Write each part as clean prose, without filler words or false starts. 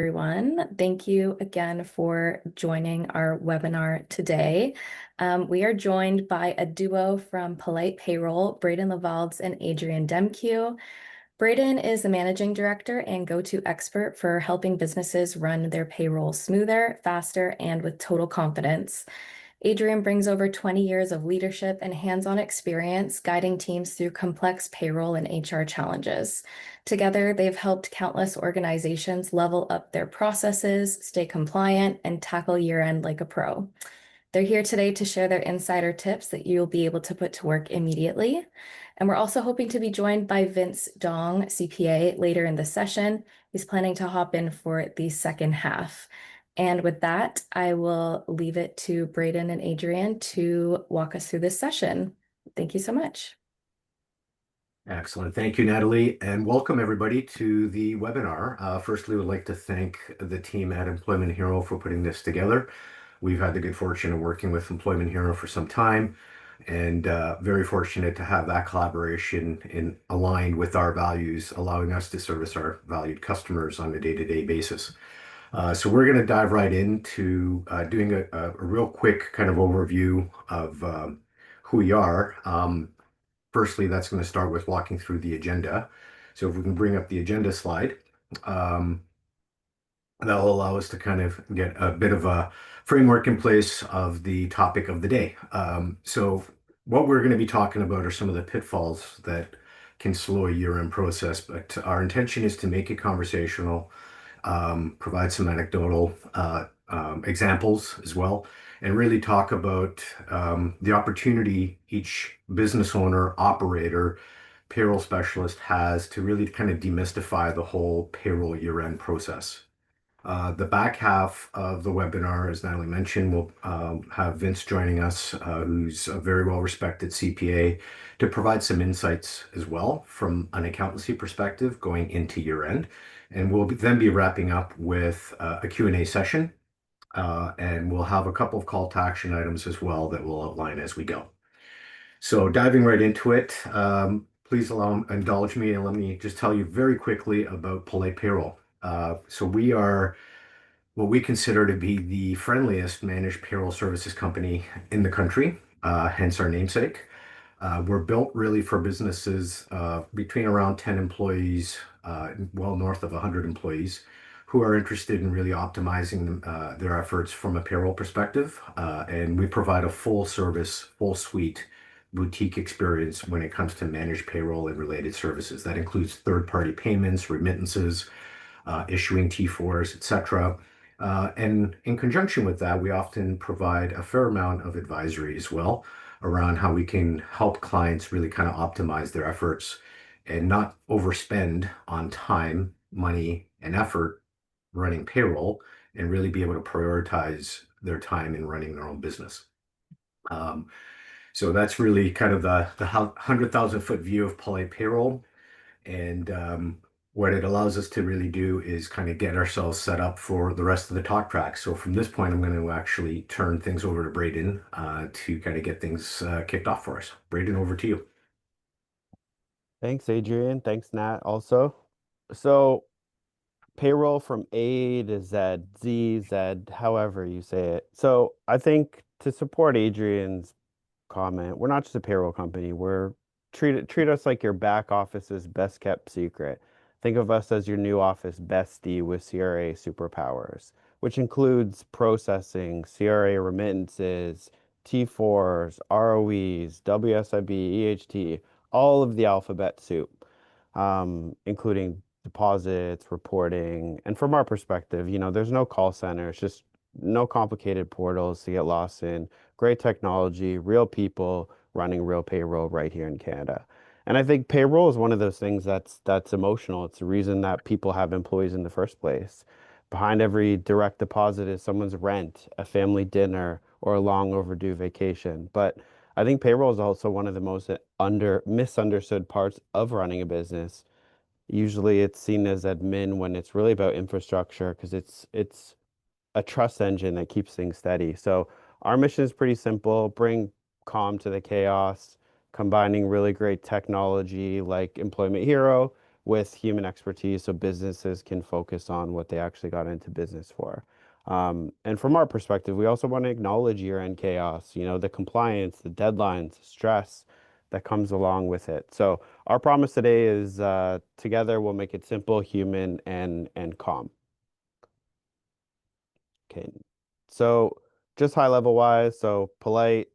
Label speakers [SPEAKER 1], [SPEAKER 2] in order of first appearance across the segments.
[SPEAKER 1] Everyone. Thank you again for joining our webinar today. We are joined by a duo from Polite Payroll, Braden Lavaldes and Adrian Demkew. Braden is the managing director and go-to expert for helping businesses run their payroll smoother, faster, and with total confidence. Adrian brings over 20 years of leadership and hands-on experience guiding teams through complex payroll and HR challenges. Together, they've helped countless organizations level up their processes, stay compliant, and tackle year-end like a pro. They're here today to share their insider tips that you'll be able to put to work immediately. And we're also hoping to be joined by Vince Dong, CPA, later in the session. He's planning to hop in for the second half. And with that, I will leave it to Braden and Adrian to walk us through this session. Thank you so much.
[SPEAKER 2] Excellent. Thank you, Natalie, and welcome everybody to the webinar. Firstly, we'd like to thank the team at Employment Hero for putting this together. We've had the good fortune of working with Employment Hero for some time, and very fortunate to have that collaboration aligned with our values, allowing us to service our valued customers on a day-to-day basis. So we're going to dive right into doing a real quick kind of overview of who we are. Firstly, that's going to start with walking through the agenda. So if we can bring up the agenda slide, that'll allow us to kind of get a bit of a framework in place of the topic of the day. So what we're going to be talking about are some of the pitfalls that can slow a year-end process, but our intention is to make it conversational, provide some anecdotal examples as well, and really talk about the opportunity each business owner, operator, payroll specialist has to really kind of demystify the whole payroll year-end process. The back half of the webinar, as Natalie mentioned, will have Vince joining us, who's a very well-respected CPA, to provide some insights as well from an accountancy perspective going into year-end. And we'll then be wrapping up with a Q&A session, and we'll have a couple of call to action items as well that we'll outline as we go. So diving right into it, please indulge me and let me just tell you very quickly about Polite Payroll. So we are what we consider to be the friendliest managed payroll services company in the country, hence our namesake. We're built really for businesses between around 10 employees, well north of 100 employees, who are interested in really optimizing their efforts from a payroll perspective. And we provide a full service, full suite boutique experience when it comes to managed payroll and related services. That includes third-party payments, remittances, issuing T4s, etc. And in conjunction with that, we often provide a fair amount of advisory as well around how we can help clients really kind of optimize their efforts and not overspend on time, money, and effort running payroll, and really be able to prioritize their time in running their own business. So that's really kind of the 100,000-foot view of Polite Payroll. And what it allows us to really do is kind of get ourselves set up for the rest of the talk track. So from this point, I'm going to actually turn things over to Braden to kind of get things kicked off for us. Braden, over to you.
[SPEAKER 3] Thanks, Adrian. Thanks, Nat, also. So payroll from A to Z, Z, Z, however you say it. So I think to support Adrian's comment, we're not just a payroll company. We're treat us like your back office's best kept secret. Think of us as your new office bestie with CRA superpowers, which includes processing, CRA remittances, T4s, ROEs, WSIB, EHT, all of the alphabet soup, including deposits, reporting. And from our perspective, there's no call center. It's just no complicated portals to get lost in. Great technology, real people running real payroll right here in Canada. And I think payroll is one of those things that's emotional. It's the reason that people have employees in the first place. Behind every direct deposit is someone's rent, a family dinner, or a long overdue vacation. But I think payroll is also one of the most misunderstood parts of running a business. Usually it's seen as admin when it's really about infrastructure because it's a trust engine that keeps things steady. So our mission is pretty simple: bring calm to the chaos, combining really great technology like Employment Hero with human expertise so businesses can focus on what they actually got into business for. And from our perspective, we also want to acknowledge year-end chaos, the compliance, the deadlines, the stress that comes along with it. So our promise today is together we'll make it simple, human, and calm. Okay. So just high level wise, so polite.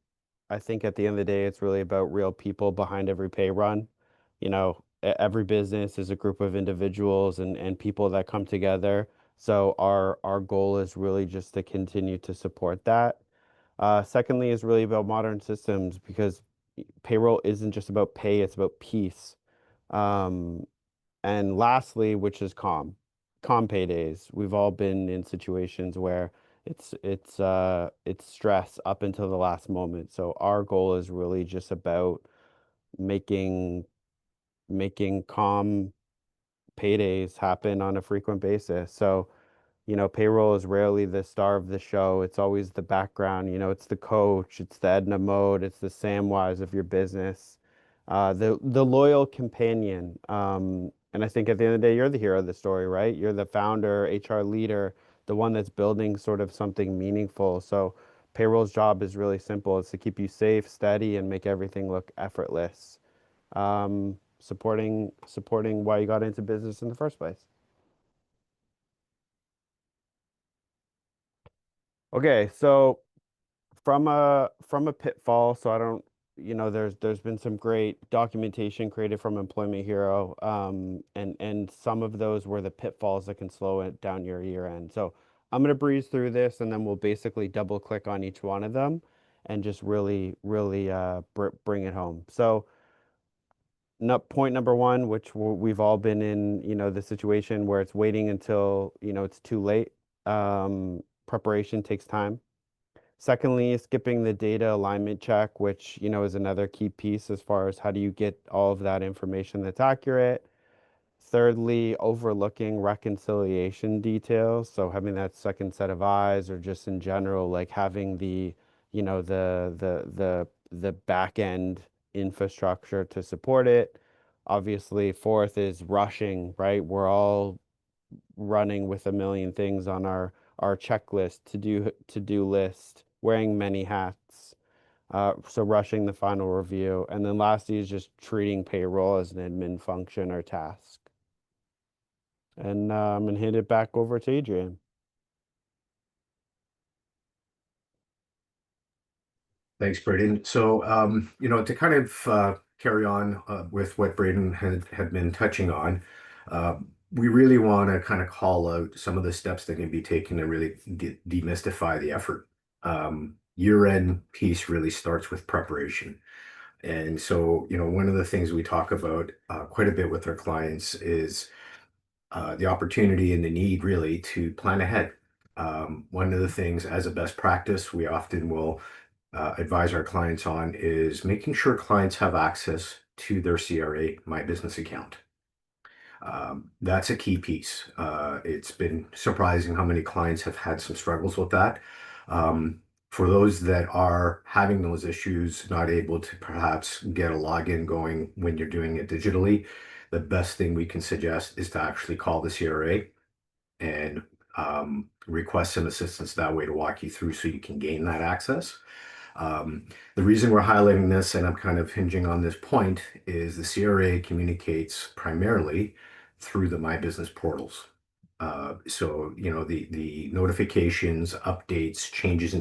[SPEAKER 3] I think at the end of the day, it's really about real people behind every pay run. Every business is a group of individuals and people that come together. So our goal is really just to continue to support that. Secondly, is really about modern systems because payroll isn't just about pay, it's about peace. Um, and lastly, which is calm paydays. We've all been in situations where it's stress up until the last moment. So our goal is really just about making making calm paydays happen on a frequent basis. So payroll is rarely the star of the show. It's always the background. It's the coach, it's the Edna Mode, it's the Samwise of your business, the loyal companion. And I think at the end of the day, you're the hero of the story, right? You're the founder, HR leader, the one that's building sort of something meaningful. So payroll's job is really simple. It's to keep you safe, steady, and make everything look effortless. Supporting why you got into business in the first place. Okay, so from a pitfall, so I don't, there's been some great documentation created from Employment Hero, and some of those were the pitfalls that can slow it down your year end. So I'm gonna breeze through this, and then we'll basically double click on each one of them, and just really, really bring it home. So no, point number one, which we've all been in, the situation where it's waiting until, it's too late. Preparation takes time. Secondly, skipping the data alignment check, which, is another key piece as far as how do you get all of that information that's accurate. Thirdly, overlooking reconciliation details. So having that second set of eyes, or just in general, like having the back end infrastructure to support it. Obviously, fourth is rushing, right? We're all running with a million things on our checklist, to do list, wearing many hats. So rushing the final review. And then lastly is just treating payroll as an admin function or task. And I'm gonna hand it back over to Adrian.
[SPEAKER 2] Thanks, Braden. So, to kind of carry on with what Braden had been touching on, we really want to kind of call out some of the steps that can be taken to really demystify the effort. Year-end piece really starts with preparation. And so, one of the things we talk about quite a bit with our clients is the opportunity and the need really to plan ahead. One of the things as a best practice we often will advise our clients on is making sure clients have access to their CRA My Business account. That's a key piece. It's been surprising how many clients have had some struggles with that. For those that are having those issues, not able to perhaps get a login going when you're doing it digitally, the best thing we can suggest is to actually call the CRA and request some assistance that way to walk you through so you can gain that access. The reason we're highlighting this, and I'm kind of hinging on this point, is the CRA communicates primarily through the My Business portals. So, the notifications, updates, changes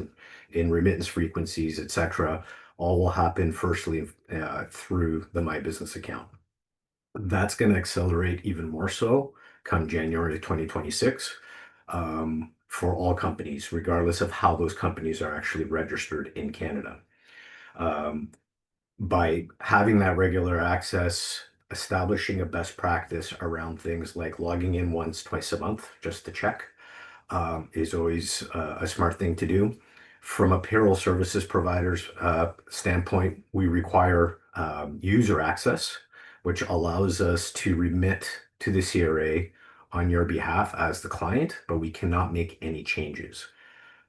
[SPEAKER 2] in remittance frequencies, etc., all will happen firstly through the My Business account. That's going to accelerate even more so come January 2026 for all companies, regardless of how those companies are actually registered in Canada. By having that regular access, establishing a best practice around things like logging in once, twice a month just to check is always a smart thing to do. From a payroll services provider's standpoint, we require user access, which allows us to remit to the CRA on your behalf as the client, but we cannot make any changes.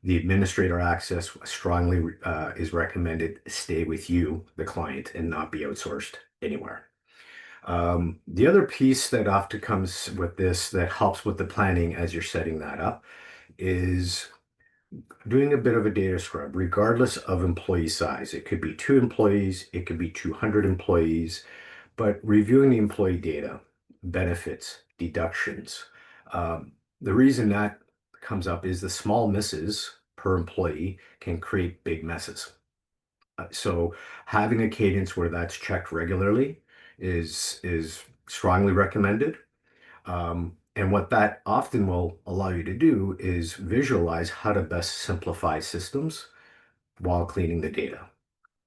[SPEAKER 2] The administrator access strongly is recommended stay with you, the client, and not be outsourced anywhere. The other piece that often comes with this that helps with the planning as you're setting that up is doing a bit of a data scrub, regardless of employee size. It could be 2 employees, it could be 200 employees, but reviewing the employee data, benefits, deductions. The reason that comes up is the small misses per employee can create big messes. So having a cadence where that's checked regularly is strongly recommended. And what that often will allow you to do is visualize how to best simplify systems while cleaning the data.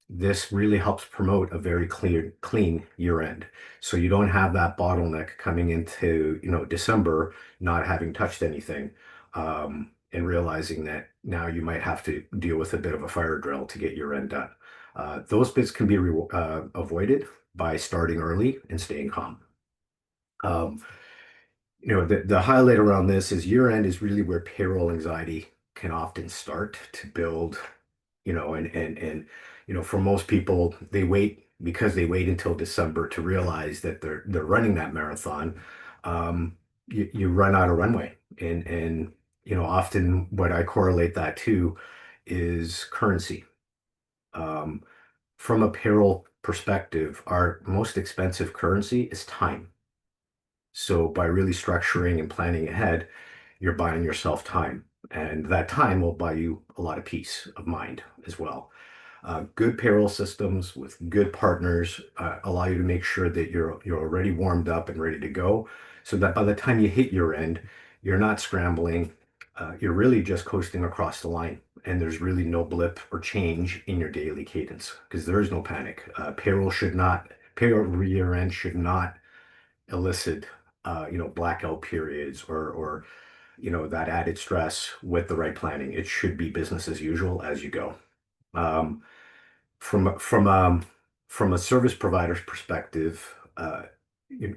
[SPEAKER 2] This really helps promote a very clean year end. So you don't have that bottleneck coming into, December, not having touched anything, and realizing that now you might have to deal with a bit of a fire drill to get year end done. Those bits can be avoided by starting early and staying calm. Um, the highlight around this is year end is really where payroll anxiety can often start to build, and for most people, they wait because they wait until December to realize that they're running that marathon. You run out of runway, and often what I correlate that to is currency. Um, from a payroll perspective, our most expensive currency is time. So by really structuring and planning ahead, you're buying yourself time. And that time will buy you a lot of peace of mind as well. Good payroll systems with good partners allow you to make sure that you're already warmed up and ready to go, so that by the time you hit your end, you're not scrambling. You're really just coasting across the line, and there's really no blip or change in your daily cadence because there is no panic. Payroll year end should not elicit, blackout periods or that added stress with the right planning. It should be business as usual as you go. Um, from from um, from a service provider's perspective,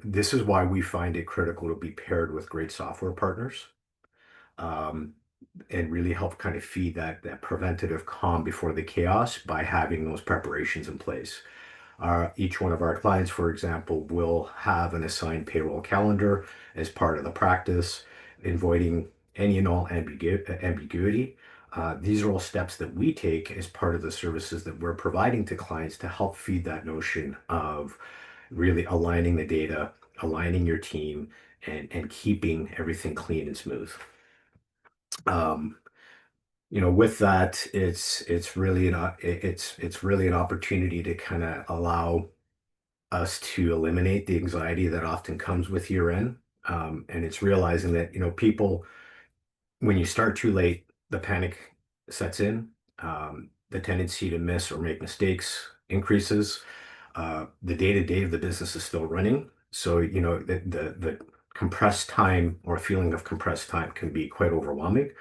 [SPEAKER 2] this is why we find it critical to be paired with great software partners, um, and really help kind of feed that preventative calm before the chaos by having those preparations in place. Each one of our clients, for example, will have an assigned payroll calendar as part of the practice, avoiding any and all ambiguity. These are all steps that we take as part of the services that we're providing to clients to help feed that notion of really aligning the data, aligning your team, and keeping everything clean and smooth. Um, with that, it's really an opportunity to kind of allow us to eliminate the anxiety that often comes with year end. And it's realizing that, people, when you start too late, the panic sets in. The tendency to miss or make mistakes increases. The day-to-day of the business is still running. So, the compressed time or feeling of compressed time can be quite overwhelming.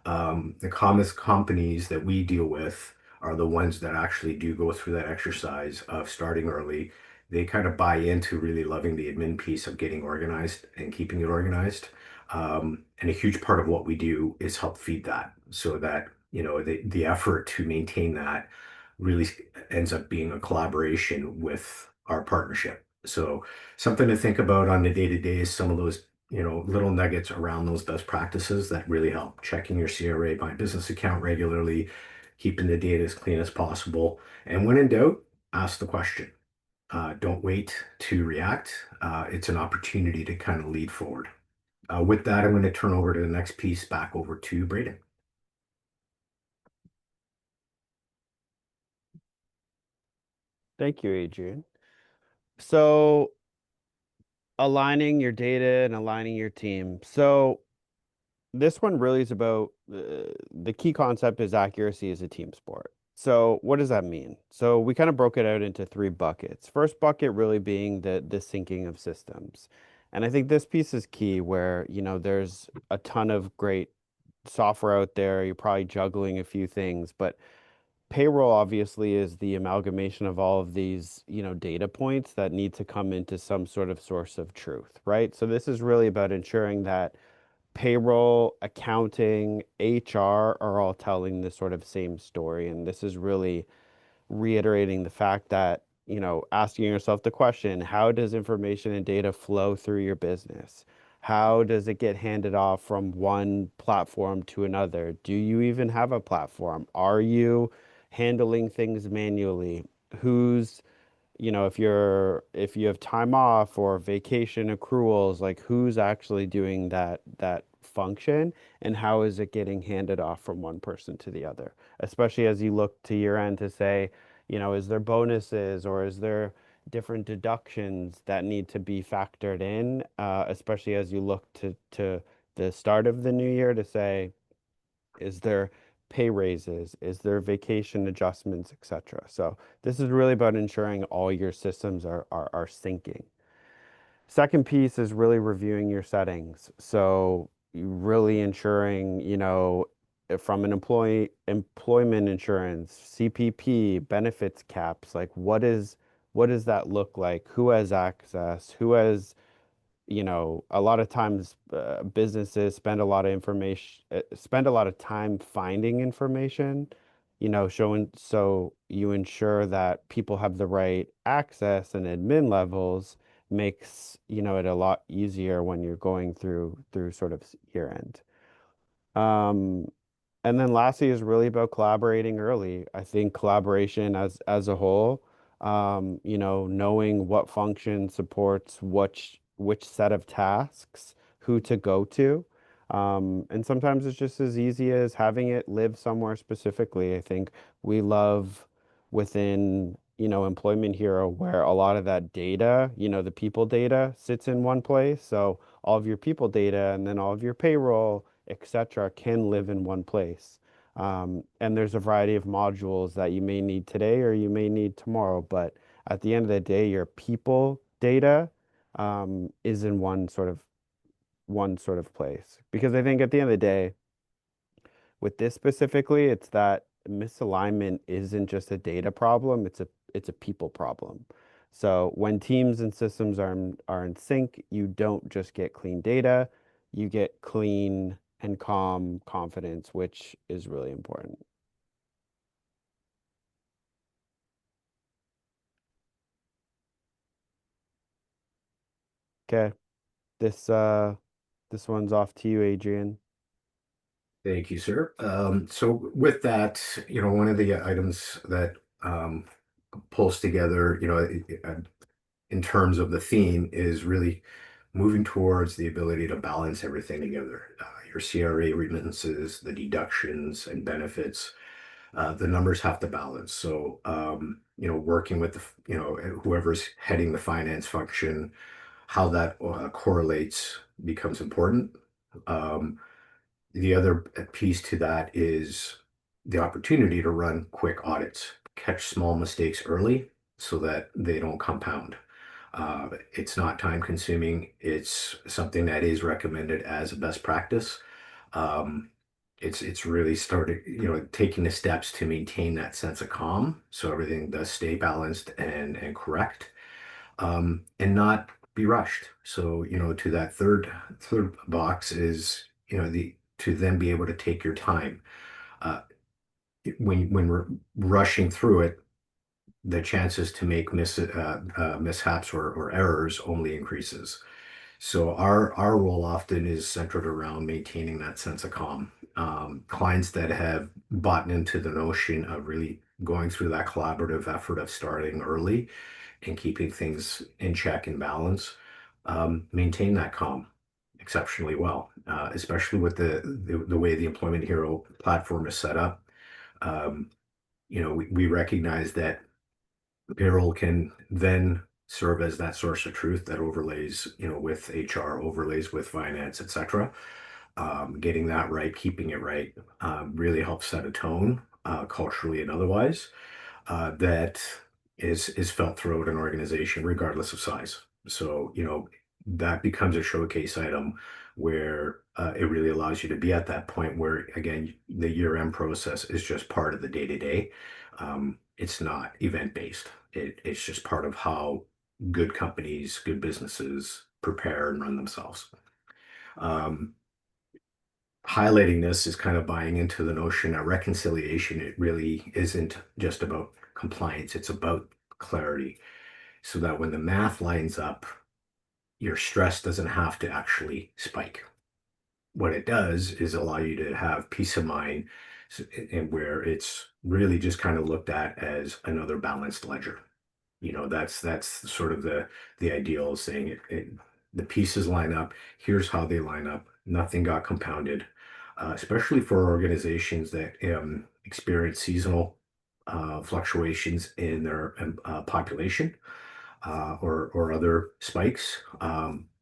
[SPEAKER 2] The commonest companies that we deal with are the ones that actually do go through that exercise of starting early. They kind of buy into really loving the admin piece of getting organized and keeping it organized. And a huge part of what we do is help feed that so that, the effort to maintain that really ends up being a collaboration with our partnership. So something to think about on the day to day is some of those, little nuggets around those best practices that really help. Checking your CRA My Business account regularly, keeping the data as clean as possible. And when in doubt, ask the question. Don't wait to react. It's an opportunity to kind of lead forward. With that, I'm going to turn over to the next piece back over to Braden.
[SPEAKER 3] Thank you, Adrian. So aligning your data and aligning your team. So this one really is about the key concept is accuracy is a team sport. So what does that mean? So we kind of broke it out into three buckets. First bucket really being the syncing of systems. And I think this piece is key where, there's a ton of great software out there. You're probably juggling a few things, but payroll obviously is the amalgamation of all of these, data points that need to come into some sort of source of truth, right? So this is really about ensuring that payroll, accounting, HR are all telling the sort of same story. And this is really reiterating the fact that asking yourself the question, how does information and data flow through your business? How does it get handed off from one platform to another? Do you even have a platform? Are you handling things manually? Who's if you have time off or vacation accruals, like who's actually doing that function and how is it getting handed off from one person to the other? Especially as you look to year end to say, is there bonuses or is there different deductions that need to be factored in, especially as you look to the start of the new year to say, is there pay raises? Is there vacation adjustments, etc.? So this is really about ensuring all your systems are syncing. Second piece is really reviewing your settings. So you really ensuring, from an employment insurance, CPP, benefits caps, like what does that look like? Who has access? Who has a lot of times businesses spend a lot of time finding information, showing so you ensure that people have the right access and admin levels makes, it a lot easier when you're going through sort of year end. Um, and then lastly is really about collaborating early. I think collaboration as a whole, knowing what function supports which set of tasks, who to go to. And sometimes it's just as easy as having it live somewhere specifically. I think we love within, Employment Hero where a lot of that data, the people data sits in one place. So all of your people data and then all of your payroll, etc., can live in one place. And there's a variety of modules that you may need today or you may need tomorrow. But at the end of the day, your people data is in one sort of place. Because I think at the end of the day, with this specifically, it's that misalignment isn't just a data problem, it's a people problem. So when teams and systems are in sync, you don't just get clean data, you get clean and calm confidence, which is really important. Okay, this uh this one's off to you, Adrian.
[SPEAKER 2] Thank you, sir. So with that, one of the items that um, pulls together, in terms of the theme is really moving towards the ability to balance everything together. Your CRA remittances, the deductions and benefits, the numbers have to balance. So, working with whoever's heading the finance function, how that correlates becomes important. Um, the other piece to that is the opportunity to run quick audits, catch small mistakes early so that they don't compound. It's not time consuming. It's something that is recommended as a best practice. Um, it's really started, taking the steps to maintain that sense of calm so everything does stay balanced and correct, and not be rushed. So, to that third box is, the to then be able to take your time. Uh, when we're rushing through it, the chances to make mishaps or errors only increases. So our role often is centered around maintaining that sense of calm. Clients that have bought into the notion of really going through that collaborative effort of starting early and keeping things in check and balance, maintain that calm exceptionally well, especially with the way the Employment Hero platform is set up. Um, we recognize that payroll can then serve as that source of truth that overlays, with HR, overlays with finance, etc. Getting that right, keeping it right, really helps set a tone, culturally and otherwise, that is felt throughout an organization, regardless of size. So, that becomes a showcase item where it really allows you to be at that point where, again, the year-end process is just part of the day-to-day. It's not event-based. It's just part of how good companies, good businesses prepare and run themselves. Um, Highlighting this is kind of buying into the notion that reconciliation, it really isn't just about compliance. It's about clarity so that when the math lines up, your stress doesn't have to actually spike. What it does is allow you to have peace of mind, and where it's really just kind of looked at as another balanced ledger. That's sort of the ideal, saying the pieces line up. Here's how they line up. Nothing got compounded, especially for organizations that experience seasonal fluctuations in their population, or other spikes,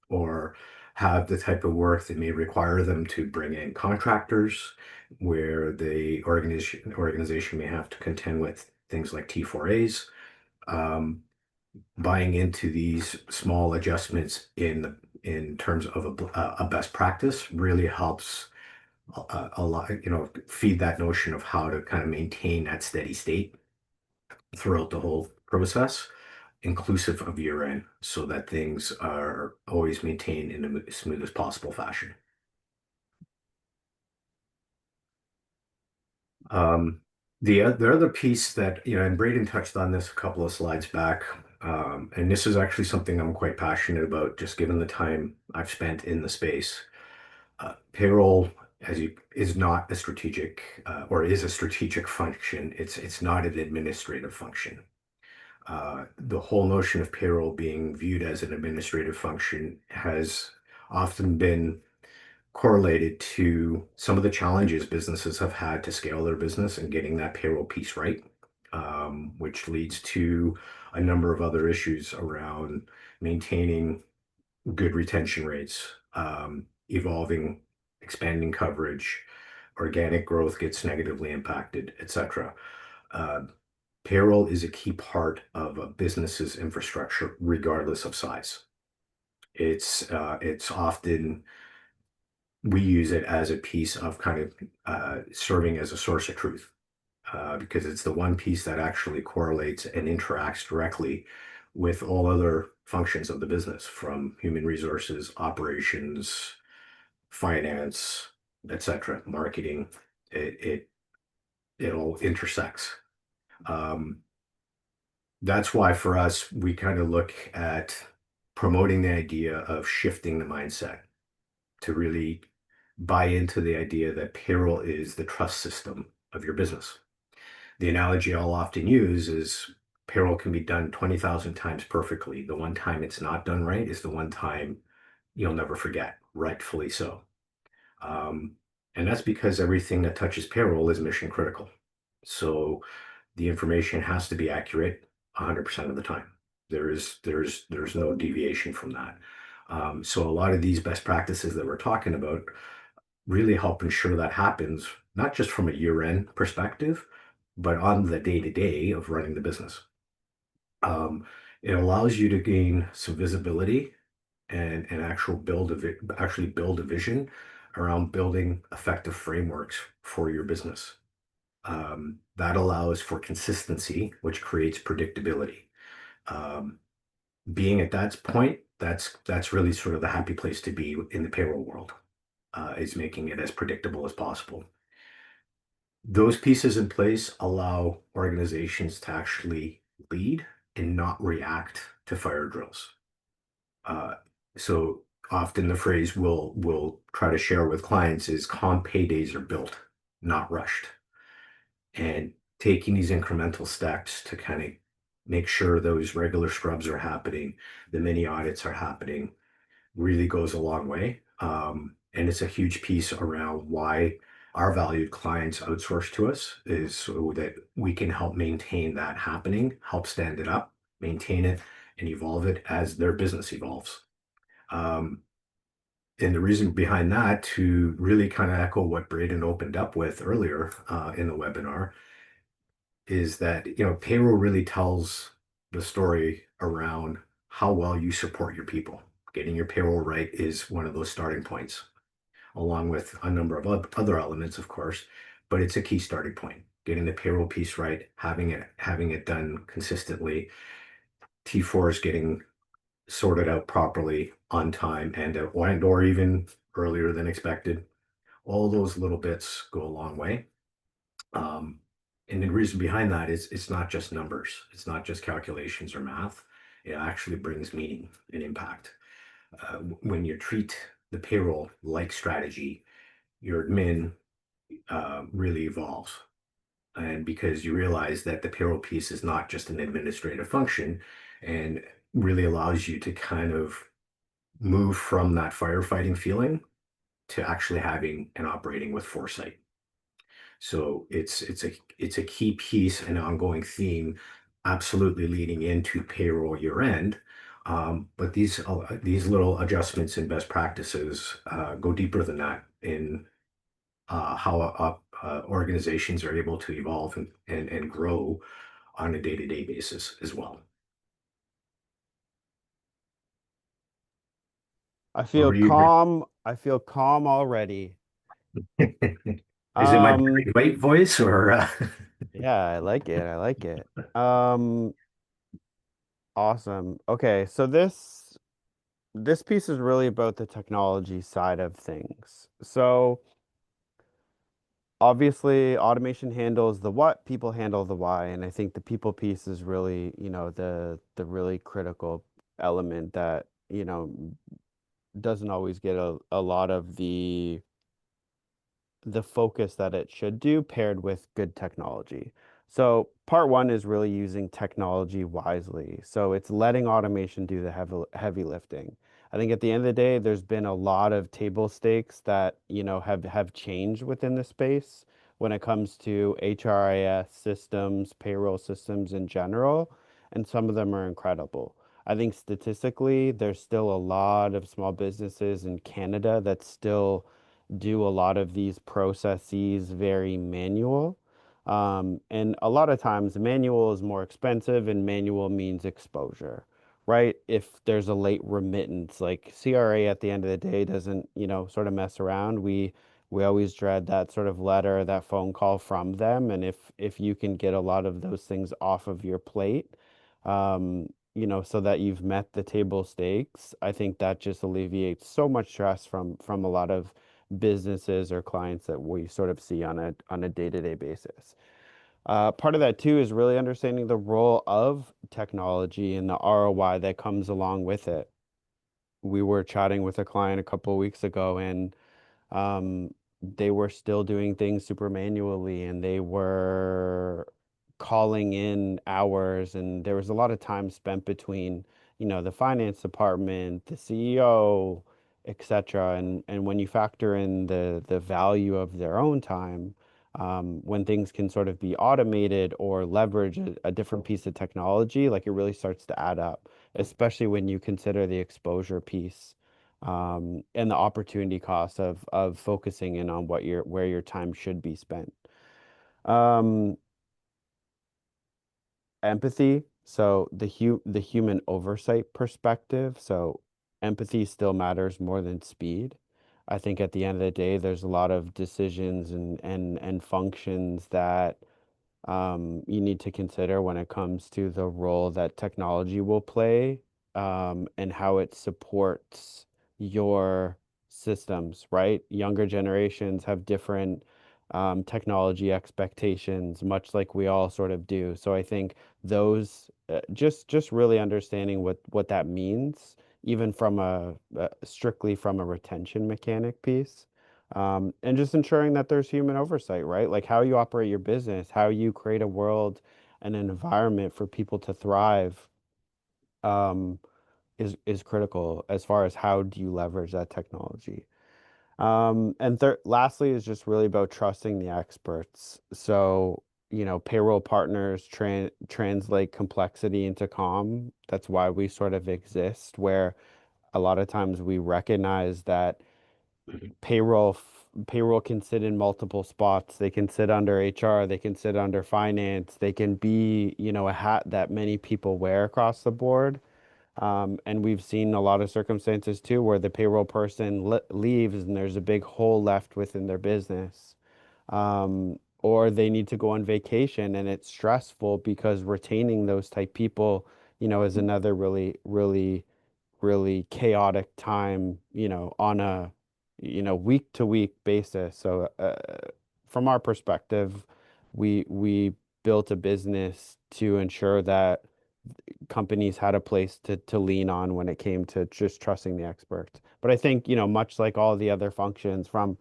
[SPEAKER 2] or have the type of work that may require them to bring in contractors, where the organization may have to contend with things like T4As. Um, Buying into these small adjustments in terms of a best practice really helps a lot, feed that notion of how to kind of maintain that steady state throughout the whole process, inclusive of year end, so that things are always maintained in the smoothest possible fashion. Um, the other piece that, and Braden touched on this a couple of slides back, and this is actually something I'm quite passionate about, just given the time I've spent in the space. Payroll, is not a strategic, or is a strategic function. It's not an administrative function. The whole notion of payroll being viewed as an administrative function has often been correlated to some of the challenges businesses have had to scale their business and getting that payroll piece right, which leads to a number of other issues around maintaining good retention rates, evolving, expanding coverage, organic growth gets negatively impacted, etc. Uh, Payroll is a key part of a business's infrastructure, regardless of size. It's often, we use it as a piece of kind of serving as a source of truth, because it's the one piece that actually correlates and interacts directly with all other functions of the business, from human resources, operations, finance, etc., marketing. It all intersects. Um, that's why for us, we kind of look at promoting the idea of shifting the mindset to really buy into the idea that payroll is the trust system of your business. The analogy I'll often use is payroll can be done 20,000 times perfectly. The one time it's not done right is the one time you'll never forget, rightfully so. Um, and that's because everything that touches payroll is mission critical. So the information has to be accurate 100% of the time. There's no deviation from that. So a lot of these best practices that we're talking about really help ensure that happens, not just from a year-end perspective, but on the day-to-day of running the business. It allows you to gain some visibility and actually build a vision around building effective frameworks for your business. That allows for consistency, which creates predictability. Being at that point, that's really sort of the happy place to be in the payroll world, is making it as predictable as possible. Those pieces in place allow organizations to actually lead and not react to fire drills. So often the phrase we'll try to share with clients is comp pay days are built, not rushed. And taking these incremental steps to kind of make sure those regular scrubs are happening, the mini audits are happening, really goes a long way. And it's a huge piece around why our valued clients outsource to us, is so that we can help maintain that happening, help stand it up, maintain it, and evolve it as their business evolves. And the reason behind that, to really kind of echo what Braden opened up with earlier in the webinar, is that, payroll really tells the story around how well you support your people. Getting your payroll right is one of those starting points, along with a number of other elements, of course, but it's a key starting point. Getting the payroll piece right, having it done consistently, T4s getting sorted out properly on time, and or even earlier than expected. All those little bits go a long way. And the reason behind that is it's not just numbers, it's not just calculations or math. It actually brings meaning and impact. When you treat the payroll like strategy, your admin really evolves. And because you realize that the payroll piece is not just an administrative function and really allows you to kind of move from that firefighting feeling to actually having and operating with foresight. So it's a key piece, an ongoing theme, absolutely leading into payroll year end. But these little adjustments and best practices go deeper than that in how organizations are able to evolve and grow on a day-to-day basis as well.
[SPEAKER 3] I feel
[SPEAKER 2] Over you.
[SPEAKER 3] calm. I feel calm already.
[SPEAKER 2] Is it my
[SPEAKER 3] Um,
[SPEAKER 2] Barry White voice or
[SPEAKER 3] yeah, I like it. I like it. Um, awesome. Okay, so this piece is really about the technology side of things. So obviously automation handles the what, people handle the why, and I think the people piece is really, the really critical element that, doesn't always get a lot of the focus that it should do paired with good technology. So part one is really using technology wisely. So it's letting automation do the heavy lifting. I think at the end of the day, there's been a lot of table stakes that, have changed within the space when it comes to HRIS systems, payroll systems in general, and some of them are incredible. I think statistically, there's still a lot of small businesses in Canada that still do a lot of these processes very manual. And a lot of times manual is more expensive and manual means exposure, right? If there's a late remittance, like CRA at the end of the day doesn't, sort of mess around. We always dread that sort of letter, that phone call from them. And if you can get a lot of those things off of your plate, so that you've met the table stakes, I think that just alleviates so much stress from a lot of businesses or clients that we sort of see on a day-to-day basis. Part of that too is really understanding the role of technology and the ROI that comes along with it. We were chatting with a client a couple of weeks ago, and um, they were still doing things super manually, and they were calling in hours, and there was a lot of time spent between, the finance department, the CEO, etc. And when you factor in the value of their own time, when things can sort of be automated or leverage a different piece of technology, like it really starts to add up, especially when you consider the exposure piece and the opportunity cost of focusing in on where your time should be spent. Um, Empathy, so the human oversight perspective. So empathy still matters more than speed. I think at the end of the day, there's a lot of decisions and functions that you need to consider when it comes to the role that technology will play, and how it supports your systems, right? Younger generations have different technology expectations, much like we all sort of do. So I think those just really understanding what that means, even from a strictly from a retention mechanic piece, and just ensuring that there's human oversight, right? Like how you operate your business, how you create a world and an environment for people to thrive, um, is critical as far as how do you leverage that technology. And lastly is just really about trusting the experts. So, payroll partners translate complexity into calm. That's why we sort of exist, where a lot of times we recognize that payroll can sit in multiple spots. They can sit under HR, they can sit under finance, they can be, a hat that many people wear across the board. And we've seen a lot of circumstances too where the payroll person leaves and there's a big hole left within their business. Or they need to go on vacation and it's stressful because retaining those type people, is another really, really really chaotic time, on a, week to week basis. So, from our perspective, we built a business to ensure that companies had a place to lean on when it came to just trusting the experts. But I think, much like all the other functions from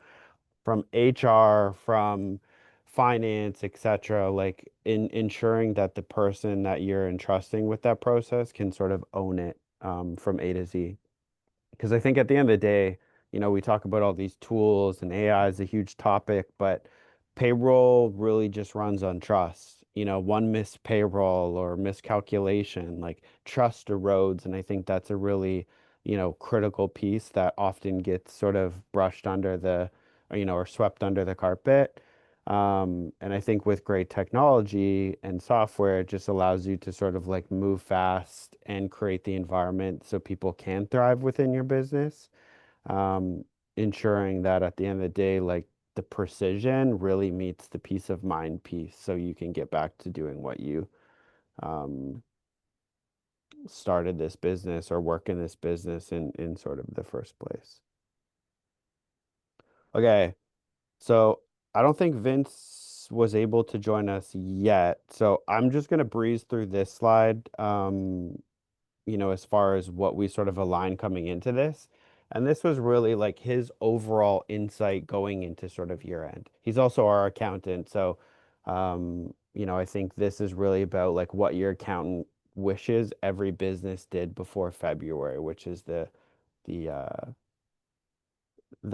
[SPEAKER 3] HR, from finance, etc., like in ensuring that the person that you're entrusting with that process can sort of own it from A to Z. Because I think at the end of the day, we talk about all these tools and AI is a huge topic, but payroll really just runs on trust. One missed payroll or miscalculation, like trust erodes. And I think that's a really, critical piece that often gets sort of brushed under or swept under the carpet. And I think with great technology and software, it just allows you to sort of like move fast and create the environment so people can thrive within your business, um, ensuring that at the end of the day, like the precision really meets the peace of mind piece so you can get back to doing what you um, started this business or work in this business in sort of the first place. Okay. So I don't think Vince was able to join us yet. So I'm just going to breeze through this slide, as far as what we sort of align coming into this. And this was really like his overall insight going into sort of year end. He's also our accountant. So, I think this is really about like what your accountant wishes every business did before February, which is the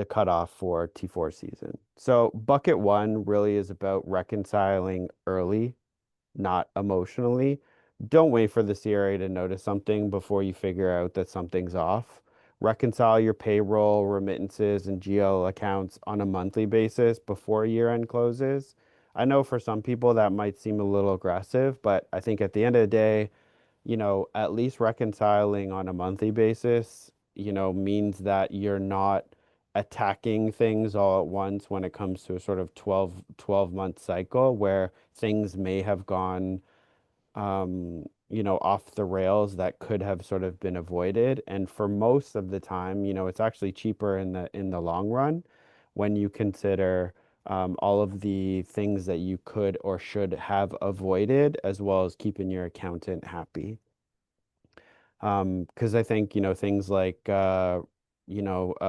[SPEAKER 3] cutoff for T4 season. So bucket one really is about reconciling early, not emotionally. Don't wait for the CRA to notice something before you figure out that something's off. Reconcile your payroll, remittances, and GL accounts on a monthly basis before year-end closes. I know for some people that might seem a little aggressive, but I think at the end of the day, at least reconciling on a monthly basis, means that you're not attacking things all at once when it comes to a sort of 12-month cycle where things may have gone off the rails that could have sort of been avoided. And for most of the time, it's actually cheaper in the long run when you consider all of the things that you could or should have avoided, as well as keeping your accountant happy. Because I think, things like,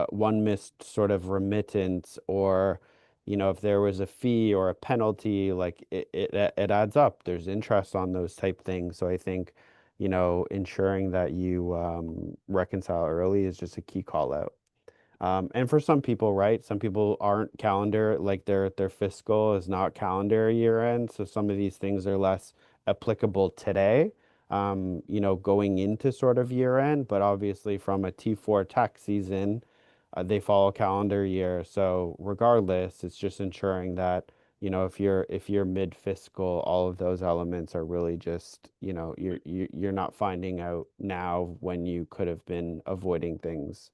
[SPEAKER 3] one missed sort of remittance or, if there was a fee or a penalty, like it adds up. There's interest on those type things. So I think, ensuring that you reconcile early is just a key call out. And for some people, right, some people aren't calendar, like their fiscal is not calendar year end. So some of these things are less applicable today, going into sort of year end. But obviously from a T4 tax season, they follow calendar year. So regardless, it's just ensuring that, if you're mid fiscal, all of those elements are really just, you're not finding out now when you could have been avoiding things.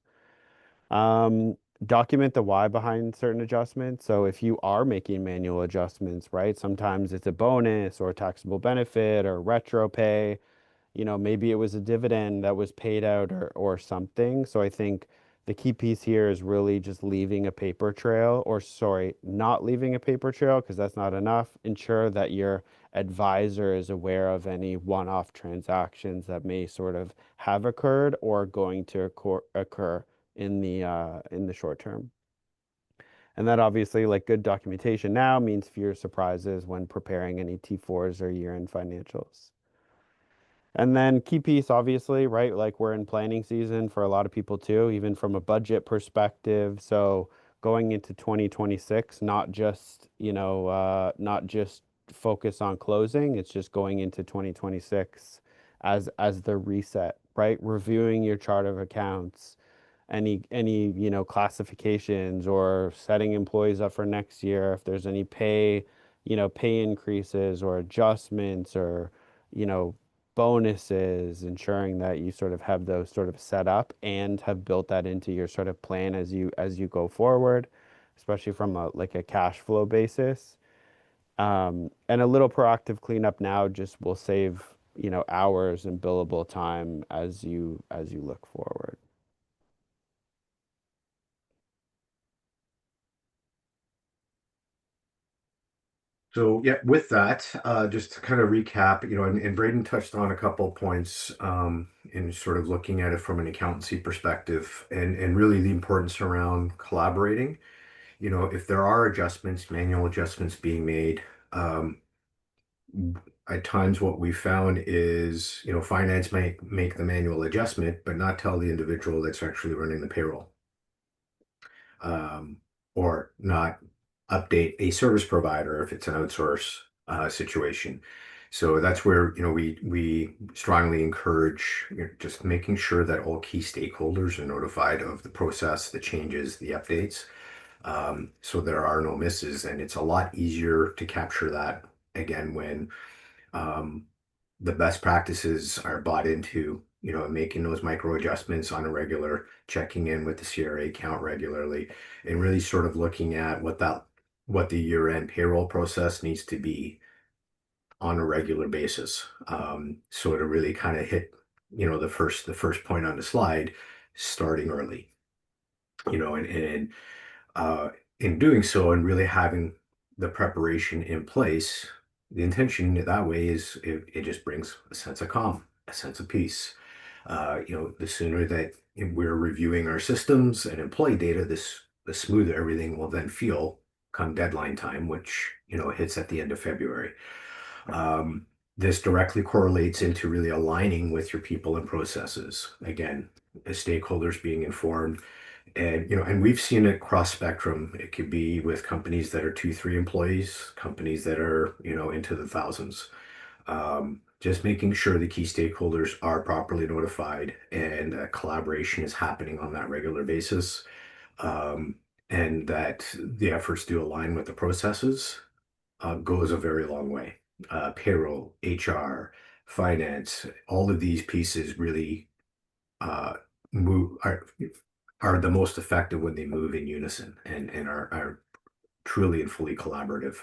[SPEAKER 3] um, Document the why behind certain adjustments. So if you are making manual adjustments, right, sometimes it's a bonus or a taxable benefit or retro pay. Maybe it was a dividend that was paid out or something. So I think the key piece here is really just leaving a paper trail, or sorry, not leaving a paper trail because that's not enough. Ensure that your advisor is aware of any one-off transactions that may sort of have occurred or going to occur in the short term. And that obviously, like good documentation now means fewer surprises when preparing any T4s or year-end financials. And then key piece, obviously, right? Like we're in planning season for a lot of people too, even from a budget perspective. So going into 2026, not just focus on closing, it's just going into 2026 as the reset, right? Reviewing your chart of accounts, any classifications or setting employees up for next year if there's any pay increases or adjustments or you know bonuses, ensuring that you sort of have those sort of set up and have built that into your sort of plan as you go forward, especially from a cash flow basis. And a little proactive cleanup now just will save hours and billable time as you look forward.
[SPEAKER 2] So yeah, with that, just to kind of recap, and Braden touched on a couple of points in sort of looking at it from an accountancy perspective, and really the importance around collaborating. If there are adjustments, manual adjustments being made, um, at times what we found is, finance might make the manual adjustment, but not tell the individual that's actually running the payroll, um, or not update a service provider if it's an outsource situation. So that's where, we strongly encourage, just making sure that all key stakeholders are notified of the process, the changes, the updates, so there are no misses. And it's a lot easier to capture that again when um, the best practices are bought into, making those micro adjustments on a regular, checking in with the CRA count regularly, and really sort of looking at what the year-end payroll process needs to be on a regular basis. So to really kind of hit, the first point on the slide, starting early, and uh, in doing so and really having the preparation in place, the intention that way is it just brings a sense of calm, a sense of peace. The sooner that we're reviewing our systems and employee data, the smoother everything will then feel come deadline time, which, hits at the end of February. Um, this directly correlates into really aligning with your people and processes. Again, the stakeholders being informed, and we've seen it cross spectrum. It could be with companies that are two, three employees, companies that are, into the thousands. Just making sure the key stakeholders are properly notified and collaboration is happening on that regular basis, um, and that the efforts do align with the processes goes a very long way. Payroll, HR, finance, all of these pieces really uh, move are the most effective when they move in unison and are truly and fully collaborative.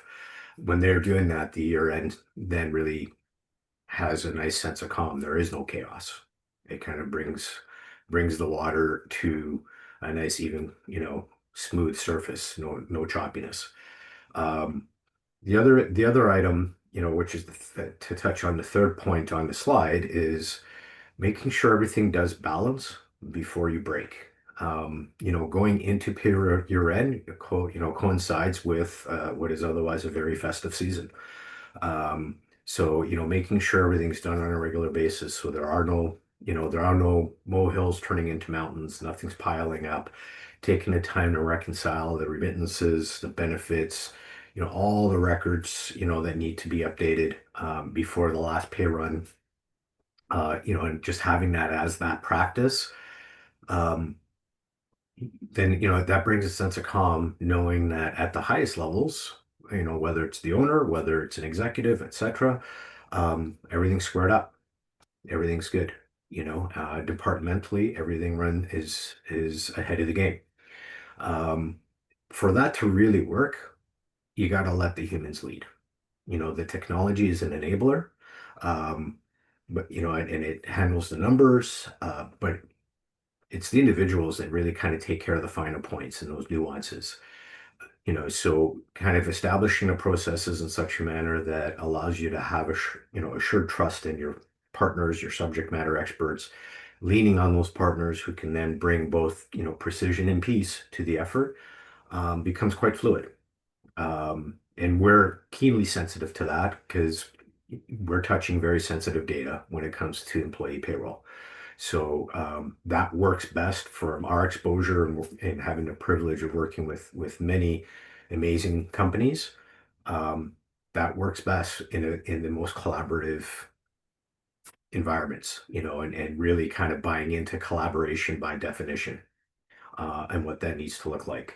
[SPEAKER 2] When they're doing that, the year end then really has a nice sense of calm. There is no chaos. It kind of brings the water to a nice, even, smooth surface, no choppiness. Um, the other item, which is to touch on the third point on the slide, is making sure everything does balance before you break. Going into period year end, coincides with what is otherwise a very festive season. So, making sure everything's done on a regular basis, so there are no molehills turning into mountains, nothing's piling up, taking the time to reconcile the remittances, the benefits, all the records, that need to be updated before the last pay run, and just having that as that practice, um, then, that brings a sense of calm, knowing that at the highest levels, whether it's the owner, whether it's an executive, etc., everything's squared up, everything's good. Departmentally, everything run is ahead of the game. Um, for that to really work, you got to let the humans lead. The technology is an enabler, um, but and it handles the numbers, but it's the individuals that really kind of take care of the finer points and those nuances. So kind of establishing the processes in such a manner that allows you to have assured trust in your partners, your subject matter experts, leaning on those partners who can then bring both, precision and peace to the effort, becomes quite fluid. And we're keenly sensitive to that because we're touching very sensitive data when it comes to employee payroll. So that works best from our exposure and having the privilege of working with many amazing companies. Um, that works best in the most collaborative environments, and really kind of buying into collaboration by definition, and what that needs to look like.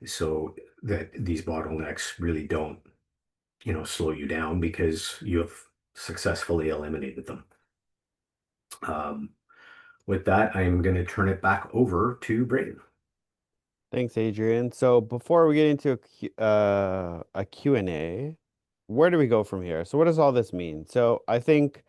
[SPEAKER 2] So that these bottlenecks really don't, slow you down because you have successfully eliminated them. Um, with that, I'm going to turn it back over to Braden.
[SPEAKER 3] Thanks, Adrian. So before we get into a Q&A, where do we go from here? So what does all this mean? So I think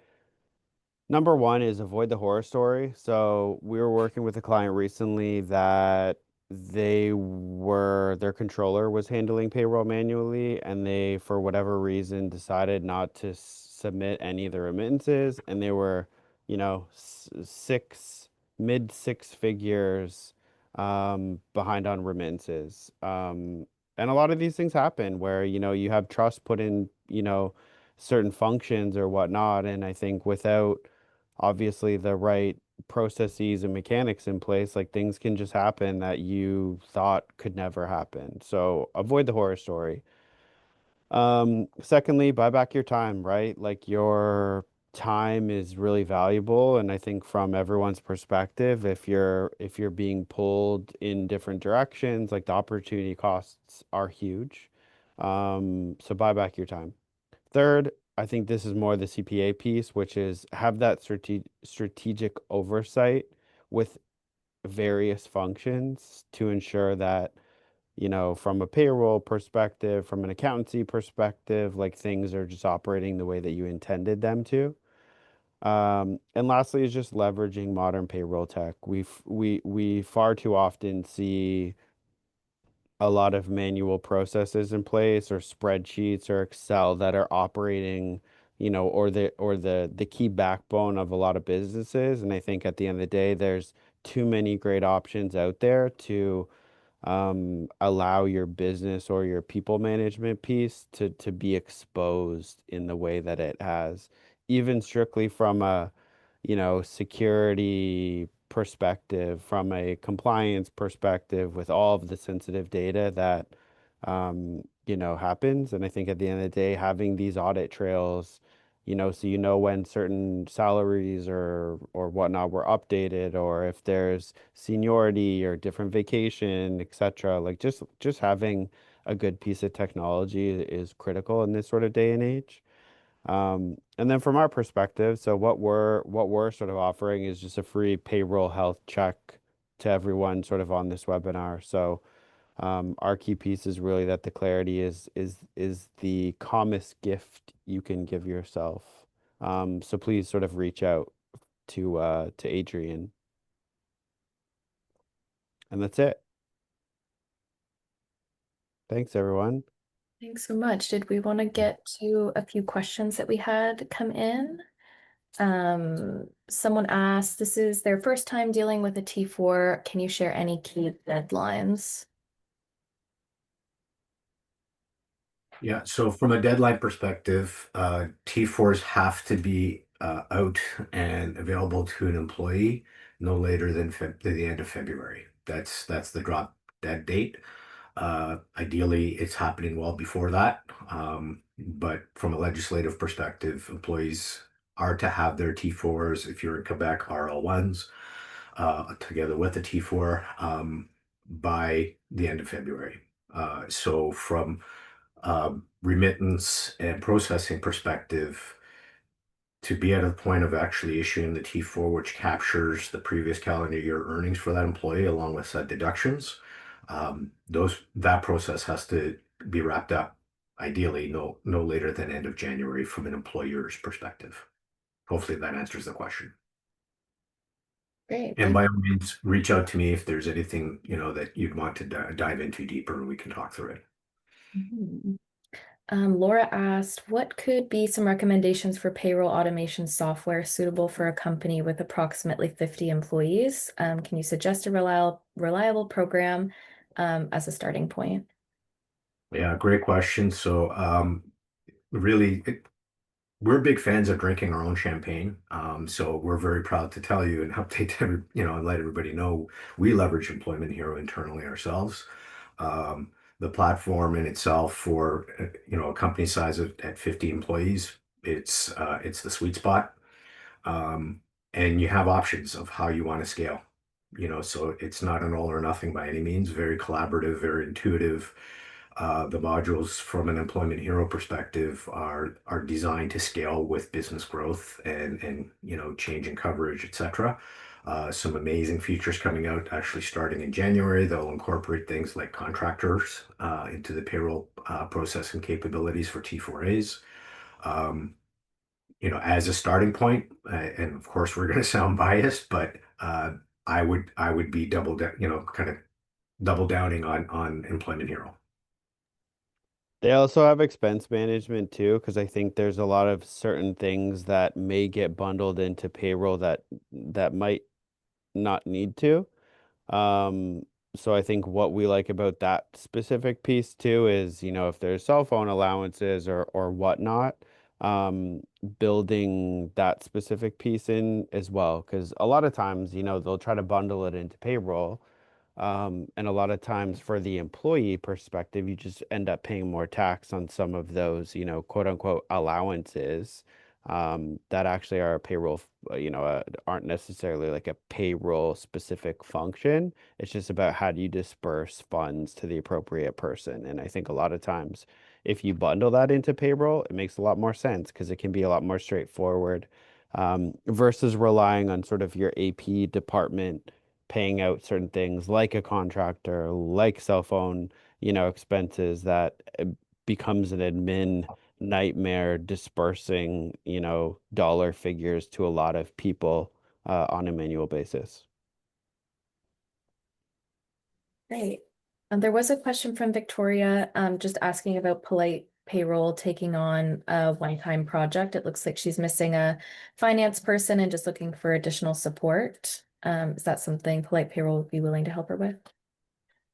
[SPEAKER 3] number one is avoid the horror story. So we were working with a client recently that their controller was handling payroll manually, and they, for whatever reason, decided not to submit any of the remittances, and they were, mid six figures behind on remittances. And a lot of these things happen where, you have trust put in, certain functions or whatnot, and I think without obviously the right processes and mechanics in place, like things can just happen that you thought could never happen. So avoid the horror story. Secondly, buy back your time, right? Like your time is really valuable, and I think from everyone's perspective, if you're being pulled in different directions, like the opportunity costs are huge. So buy back your time. Third, I think this is more the CPA piece, which is have that strategic oversight with various functions to ensure that, from a payroll perspective, from an accountancy perspective, like things are just operating the way that you intended them to. And lastly is just leveraging modern payroll tech. We far too often see a lot of manual processes in place or spreadsheets or Excel that are operating, or the key backbone of a lot of businesses. And I think at the end of the day, there's too many great options out there to allow your business or your people management piece to be exposed in the way that it has, even strictly from a, security perspective, from a compliance perspective, with all of the sensitive data that happens. And I think at the end of the day, having these audit trails, so when certain salaries or whatnot were updated, or if there's seniority or different vacation, etc. Like just having a good piece of technology is critical in this sort of day and age. And then from our perspective, so what we're sort of offering is just a free payroll health check to everyone sort of on this webinar. So our key piece is really that the clarity is the calmest gift you can give yourself. So please sort of reach out to Adrian. And that's it. Thanks, everyone.
[SPEAKER 1] Thanks so much. Did we want to get to a few questions that we had come in? Someone asked, this is their first time dealing with a T4. Can you share any key deadlines?
[SPEAKER 2] Yeah, so from a deadline perspective, T4s have to be out and available to an employee no later than the end of February. That's the drop dead date. Ideally, it's happening well before that. But from a legislative perspective, employees are to have their T4s, if you're in Quebec, RL1s, together with a T4 by the end of February. So from remittance and processing perspective, to be at a point of actually issuing the T4, which captures the previous calendar year earnings for that employee along with said deductions, that process has to be wrapped up ideally no later than end of January from an employer's perspective. Hopefully that answers the question.
[SPEAKER 1] Great.
[SPEAKER 2] And by all means, reach out to me if there's anything, that you'd want to dive into deeper and we can talk through it.
[SPEAKER 1] Mhm. Laura asked, what could be some recommendations for payroll automation software suitable for a company with approximately 50 employees? Can you suggest a reliable program as a starting point?
[SPEAKER 2] Yeah, great question. So really, we're big fans of drinking our own champagne. So we're very proud to tell you and update and let everybody know we leverage employment hero internally ourselves. The platform in itself for a company size at 50 employees, it's the sweet spot. And you have options of how you want to scale. So it's not an all or nothing by any means. Very collaborative, very intuitive. The modules from an employment hero perspective are designed to scale with business growth and change in coverage, etc. Some amazing features coming out actually starting in January. They'll incorporate things like contractors into the payroll processing capabilities for T4As. As a starting point, and of course we're going to sound biased, but I would be kind of double downing on Employment Hero.
[SPEAKER 3] They also have expense management too, because I think there's a lot of certain things that may get bundled into payroll that might not need to. Um, so I think what we like about that specific piece too is, if there's cell phone allowances or whatnot, um, building that specific piece in as well. Because a lot of times, they'll try to bundle it into payroll. And a lot of times for the employee perspective, you just end up paying more tax on some of those, quote unquote allowances, that actually are payroll, aren't necessarily like a payroll specific function. It's just about how do you disperse funds to the appropriate person. And I think a lot of times if you bundle that into payroll, it makes a lot more sense because it can be a lot more straightforward, versus relying on sort of your AP department paying out certain things like a contractor, like cell phone, expenses that becomes an admin nightmare dispersing, dollar figures to a lot of people on a manual basis.
[SPEAKER 1] Great. There was a question from Victoria, just asking about Polite Payroll taking on a one-time project. It looks like she's missing a finance person and just looking for additional support. Is that something Polite Payroll would be willing to help her with?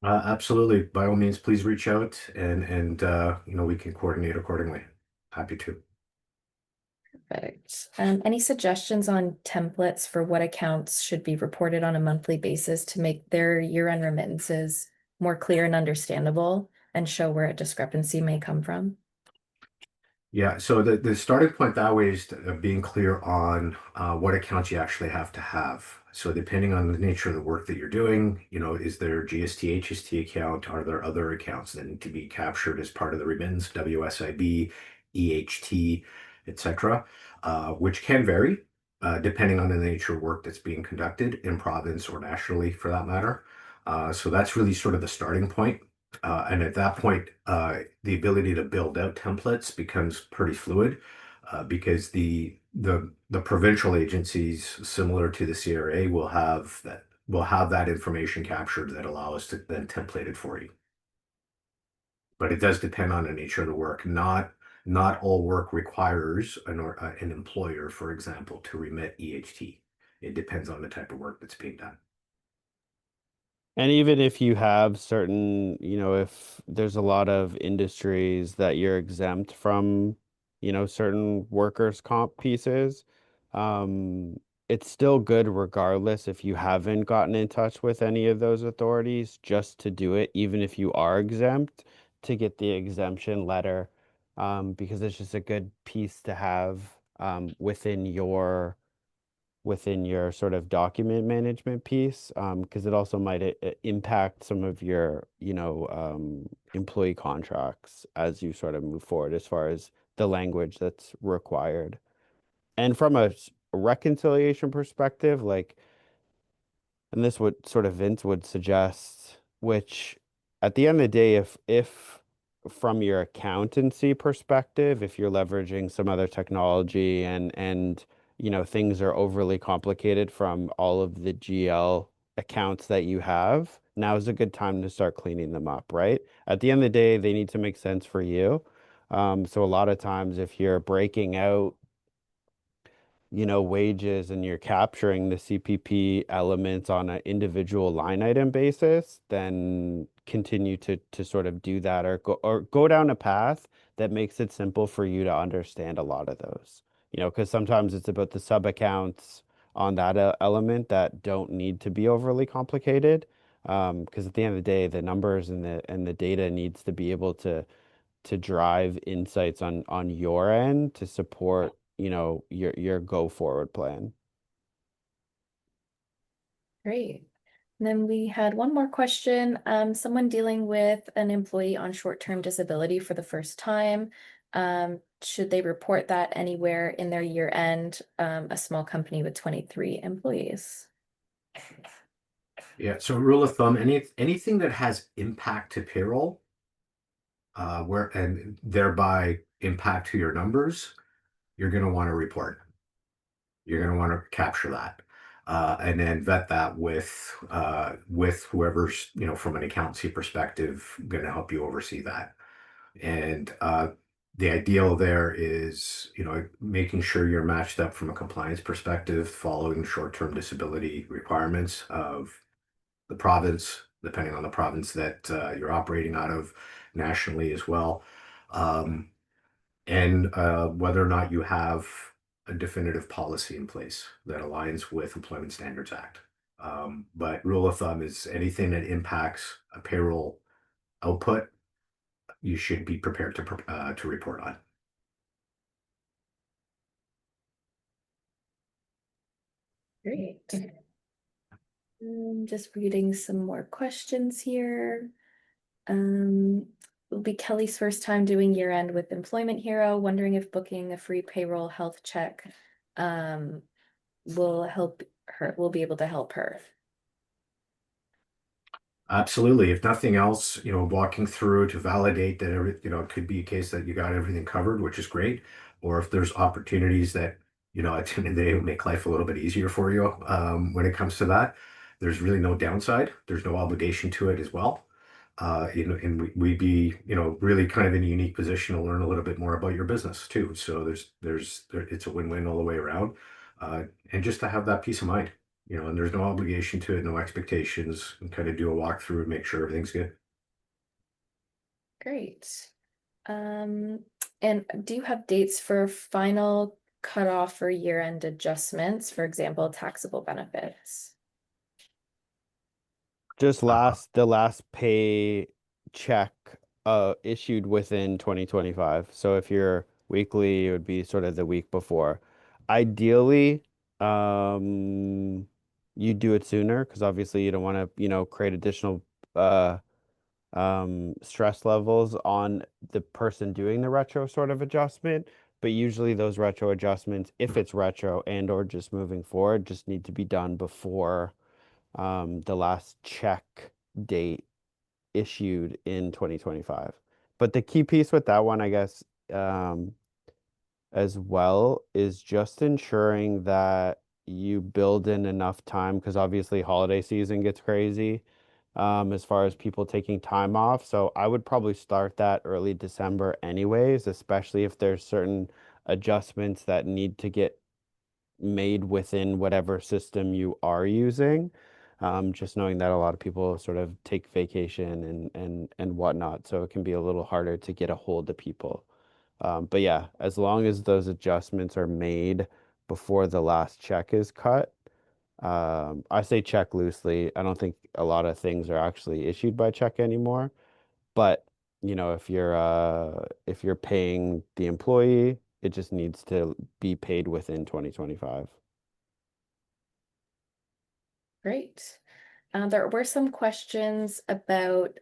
[SPEAKER 2] Absolutely. By all means, please reach out and we can coordinate accordingly. Happy to.
[SPEAKER 1] Perfect. Any suggestions on templates for what accounts should be reported on a monthly basis to make their year-end remittances more clear and understandable and show where a discrepancy may come from?
[SPEAKER 2] Yeah, so the starting point that way is being clear on what accounts you actually have to have. So depending on the nature of the work that you're doing, is there GST, HST account? Are there other accounts that need to be captured as part of the remittance, WSIB, EHT, etc., which can vary depending on the nature of work that's being conducted in province or nationally for that matter. So that's really sort of the starting point. And at that point, the ability to build out templates becomes pretty fluid because the provincial agencies, similar to the CRA, will have that information captured that allow us to then template it for you. But it does depend on the nature of the work. Not all work requires an employer, for example, to remit EHT. It depends on the type of work that's being done.
[SPEAKER 3] And even if you have certain, if there's a lot of industries that you're exempt from, certain workers' comp pieces, um, it's still good regardless if you haven't gotten in touch with any of those authorities, just to do it, even if you are exempt, to get the exemption letter, because it's just a good piece to have, within your sort of document management piece, because it also might impact some of your, employee contracts as you sort of move forward as far as the language that's required. And from a reconciliation perspective, like, and this would sort of Vince would suggest, which at the end of the day, if from your accountancy perspective, if you're leveraging some other technology and things are overly complicated from all of the GL accounts that you have, now is a good time to start cleaning them up, right? At the end of the day, they need to make sense for you. So a lot of times if you're breaking out wages and you're capturing the CPP elements on an individual line item basis, then continue to sort of do that or go down a path that makes it simple for you to understand a lot of those. Because sometimes it's about the sub accounts on that element that don't need to be overly complicated. Because at the end of the day, the numbers and the data needs to be able to drive insights on your end to support, your go forward plan.
[SPEAKER 1] Great. And then we had one more question. Someone dealing with an employee on short-term disability for the first time. Should they report that anywhere in their year end? A small company with 23 employees.
[SPEAKER 2] Yeah, so rule of thumb, anything that has impact to payroll, and thereby impact to your numbers, you're going to want to report. You're going to want to capture that. and then vet that with whoever's, from an accountancy perspective, going to help you oversee that. And the ideal there is, making sure you're matched up from a compliance perspective, following short-term disability requirements of the province, depending on the province that you're operating out of, nationally as well. Um, and whether or not you have a definitive policy in place that aligns with Employment Standards Act. But rule of thumb is anything that impacts a payroll output, you should be prepared to report on.
[SPEAKER 1] Great. Just reading some more questions here. Will be Kelly's first time doing year end with Employment Hero, wondering if booking a free payroll health check will be able to help her.
[SPEAKER 2] Absolutely. If nothing else, walking through to validate that it could be a case that you got everything covered, which is great. Or if there's opportunities that, at the end of the day, make life a little bit easier for you when it comes to that. There's really no downside. There's no obligation to it as well. And we'd be, really kind of in a unique position to learn a little bit more about your business too. So it's a win-win all the way around. And just to have that peace of mind. And there's no obligation to it, no expectations, and kind of do a walkthrough and make sure everything's good.
[SPEAKER 1] Great. And do you have dates for final cutoff for year-end adjustments, for example, taxable benefits?
[SPEAKER 3] Just the last pay check issued within 2025. So if you're weekly, it would be sort of the week before. Ideally, you do it sooner because obviously you don't want to, create additional stress levels on the person doing the retro sort of adjustment. But usually those retro adjustments, if it's retro and or just moving forward, just need to be done before the last check date issued in 2025. But the key piece with that one, I guess, as well, is just ensuring that you build in enough time because obviously holiday season gets crazy as far as people taking time off. So I would probably start that early December anyways, especially if there's certain adjustments that need to get made within whatever system you are using. Just knowing that a lot of people sort of take vacation and whatnot, so it can be a little harder to get a hold of people. But yeah, as long as those adjustments are made before the last check is cut, I say check loosely. I don't think a lot of things are actually issued by check anymore. But if you're paying the employee, it just needs to be paid within 2025.
[SPEAKER 1] Great. There were some questions about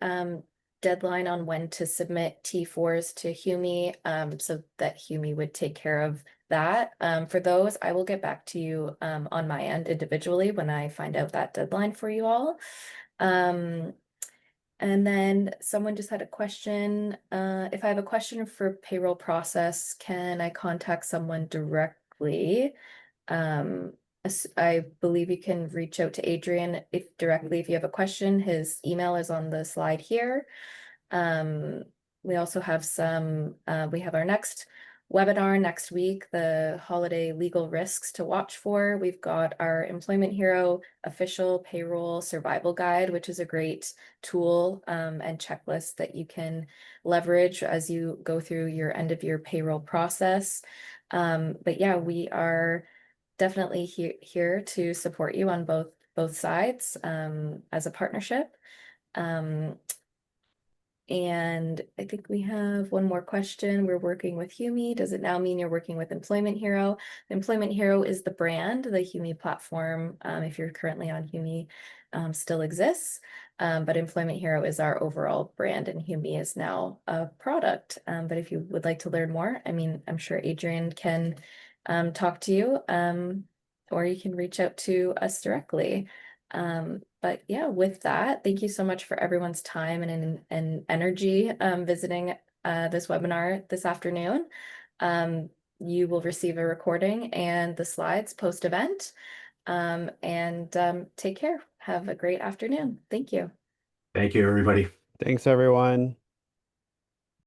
[SPEAKER 1] deadline on when to submit T4s to HUMI, so that HUMI would take care of that. For those, I will get back to you on my end individually when I find out that deadline for you all. And then someone just had a question. If I have a question for payroll process, can I contact someone directly? I believe you can reach out to Adrian if you have a question. His email is on the slide here. We also have we have our next webinar next week, the holiday legal risks to watch for. We've got our Employment Hero official payroll survival guide, which is a great tool and checklist that you can leverage as you go through your end of year payroll process. But yeah, we are definitely here to support you on both sides as a partnership. And I think we have one more question. We're working with HUMI. Does it now mean you're working with Employment Hero? Employment Hero is the brand. The HUMI platform, if you're currently on HUMI, still exists. But Employment Hero is our overall brand and HUMI is now a product. But if you would like to learn more, I'm sure Adrian can talk to you, or you can reach out to us directly. But yeah, with that, thank you so much for everyone's time and energy visiting this webinar this afternoon. You will receive a recording and the slides post-event. And take care. Have a great afternoon. Thank you.
[SPEAKER 2] Thank you, everybody.
[SPEAKER 3] Thanks, everyone.